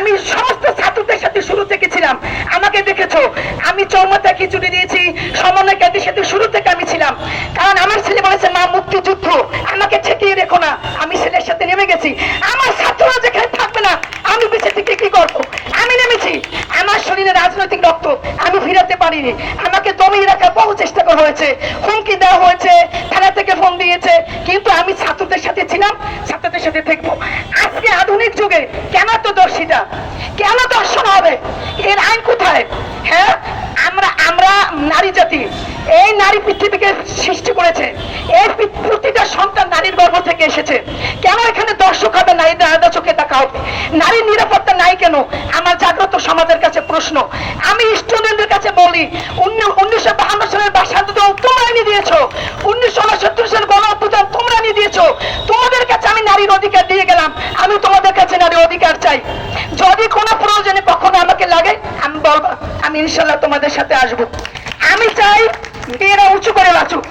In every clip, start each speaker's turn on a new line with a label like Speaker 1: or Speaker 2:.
Speaker 1: আমি সমস্ত ছাত্রদের সাথে শুরু থেকে ছিলাম, আমাকে দেখেছো, আমি চর্মতা খিচুড়ি দিয়েছি, সমন্বয় ক্যান্টির সাথে শুরু থেকে আমি ছিলাম। কারণ আমার ছেলে বলেছে মা মুক্তিযুদ্ধ, আমাকে ছেটিয়ে রেখো না, আমি ছেলের সাথে নেমে গেছি। আমার ছাত্ররা যেখানে থাকবে না আমি বেঁচে থেকে কি করবো, আমি নেমেছি। আমার শরীরে রাজনৈতিক রক্ত আমি ফিরাতে পারিনি, আমাকে দমিয়ে রাখার বহু চেষ্টা করা হয়েছে, হুমকি দেওয়া হয়েছে, থানা থেকে ফোন দিয়েছে, কিন্তু আমি ছাত্রদের সাথে ছিলাম, ছাত্রদের সাথে থাকবো। আজকে আধুনিক যুগে কেন তো দর্শিতা, কেন দর্শন হবে, এর আইন কোথায়? হ্যাঁ, আমরা আমরা নারী জাতি, এই নারী পৃথিবীকে সৃষ্টি করেছে, এই প্রতিটা সন্তান নারীর গর্ভ থেকে এসেছে। কেন এখানে দর্শক হবে, নারীদের আলাদা চোখে দেখা হবে? নারীর নিরাপত্তা নাই কেন? আমার জাগ্রত সমাজের কাছে প্রশ্ন। আমি স্টুডেন্টদের কাছে বলি, 1952 সালের স্বাধীনতা তোমরা এনে দিয়েছো, 1969 সালের গণ অভ্যুত্থান তোমরা এনে দিয়েছো, তোমাদের কাছে আমি নারীর অধিকার দিয়ে গেলাম, আমি তোমাদের কাছে নারীর অধিকার চাই। যদি কোনো প্রয়োজনে কখনো আমাকে লাগে আমি বলবো, আমি ইনশাল্লাহ তোমাদের সাথে আসবো। আমি চাই মেয়েরা উঁচু করে বাঁচুক।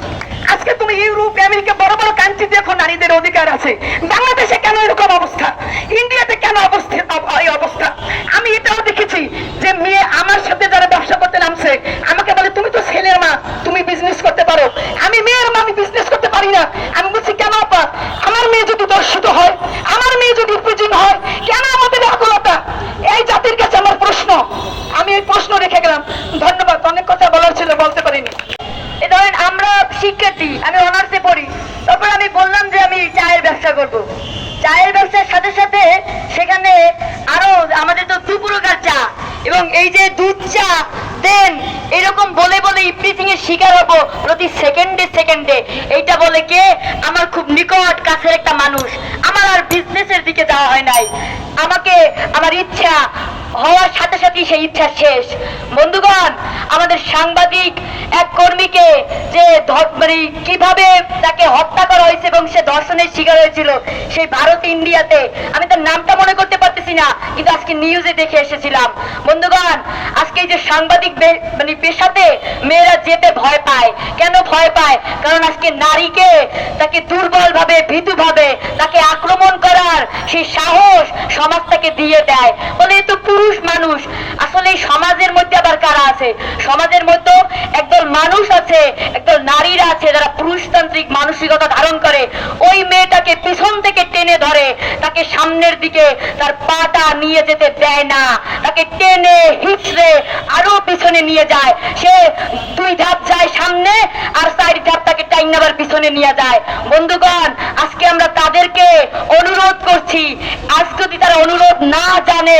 Speaker 1: আজকে তুমি ইউরোপ আমেরিকা বড় বড় কান্ট্রি দেখো নারীদের অধিকার আছে, বাংলাদেশে কেন এরকম অবস্থা, ইন্ডিয়াতে কেন এই অবস্থা? আমি এটাও দেখেছি যে মেয়ে আমার সাথে যারা ব্যবসা করতে নামছে আমাকে বলে তুমি তো ছেলের মা, তুমি বিজনেস করতে পারো। আমি মেয়ের মা, আমি বিজনেস করতে পারি না। আমি বলছি কেন আপা, আমার মেয়ে যদি দর্শিত হয়, আমার মেয়ে যদি প্রিজিং হয়, কেন আমাদের আকুলতা? এই জাতির কাছে আমার প্রশ্ন, আমি এই প্রশ্ন রেখে গেলাম। ধন্যবাদ, অনেক কথা বলার ছিল, বলতে পারিনি।
Speaker 2: এই ধরেন আমরা শিক্ষার্থী, আমি অনার্সে পড়ি, তারপর আমি বললাম যে আমি চায়ের ব্যবসা করব। চায়ের ব্যবসার সাথে সাথে সেখানে আরো আমাদের তো দুপুরকার চা এবং এই যে দুধ চা দেন, এরকম বলে বলে ইফটিজিং এর শিকার হবো প্রতি সেকেন্ডে সেকেন্ডে। এইটা বলে কে? আমার খুব নিকট কাছের একটা মানুষ। আমার আর বিজনেসের দিকে যাওয়া হয় নাই, আমাকে আমার ইচ্ছা হওয়ার সাথে সাথে সেই ইচ্ছা শেষ। বন্ধুগণ, আমাদের সাংবাদিক এক কর্মীকে যে মানে কিভাবে তাকে হত্যা করা হয়েছে এবং সে ধর্ষণের শিকার হয়েছিল সেই ভারত ইন্ডিয়াতে, আমি তার নামটা মনে করতে পারতেছি না, কিন্তু আজকে নিউজে দেখে এসেছিলাম। বন্ধুগণ, আজকে এই যে সাংবাদিক মানে পেশাতে মেয়েরা যেতে ভয় পায়, কেন ভয় পায়? কারণ আজকে নারীকে তাকে দুর্বল ভাবে, ভীতু ভাবে তাকে আক্রমণ করার সেই সাহস সমাজ তাকে দিয়ে দেয়, বলে এ তো পুরুষ মানুষ। আসলে এই সমাজের মধ্যে আবার কারা আছে? সমাজের মধ্যে একদল মানুষ আছে, একদল নারীরা আছে যারা পুরুষতান্ত্রিক মানসিকতা ধারণ করে। ওই মেয়েটাকে পিছন থেকে টেনে ধরে, তাকে সামনের দিকে তার পাটা নিয়ে যেতে দেয় না, তাকে টেনে হিচড়ে আরো পিছনে নিয়ে যায়। সে 2 ধাপ যায় সামনে আর 4 ধাপ তাকে টাইনাবার পিছনে নিয়ে যায়। বন্ধুগণ, আজকে আমরা তাদেরকে অনুরোধ করছি, আজ যদি তারা অনুরোধ না জানে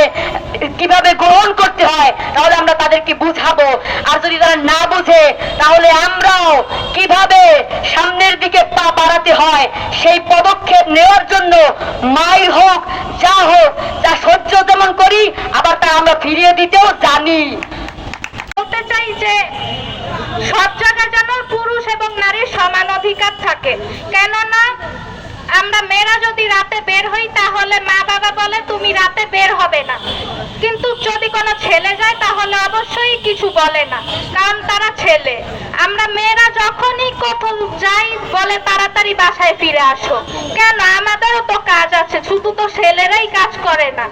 Speaker 2: কিভাবে গ্রহণ করতে হয় তাহলে আমরা তাদেরকে বুঝাবো, আর যদি তারা না বুঝে তাহলে আমরাও কিভাবে সামনের দিকে পা বাড়াতে হয় সেই পদক্ষেপ নেওয়ার জন্য মাইর হোক, যা হোক, যা সহ্য যেমন করি আবার তা আমরা ফিরিয়ে দিতেও জানি।
Speaker 3: বলতে চাই যে সব জায়গায় যেন পুরুষ এবং নারীর সমান অধিকার থাকে। কেননা আমরা মেয়েরা যদি রাতে বের হই তাহলে মা বাবা বলে তুমি রাতে বের হবে না, কিন্তু যদি কোনো ছেলে যায় তাহলে অবশ্যই কিছু বলে না, কারণ তারা ছেলে। আমরা মেয়েরা যখনই কোথাও যাই বলে তাড়াতাড়ি বাসায় ফিরে আসো। কেন? আমাদেরও তো কাজ আছে, শুধু তো ছেলেরাই কাজ করে না।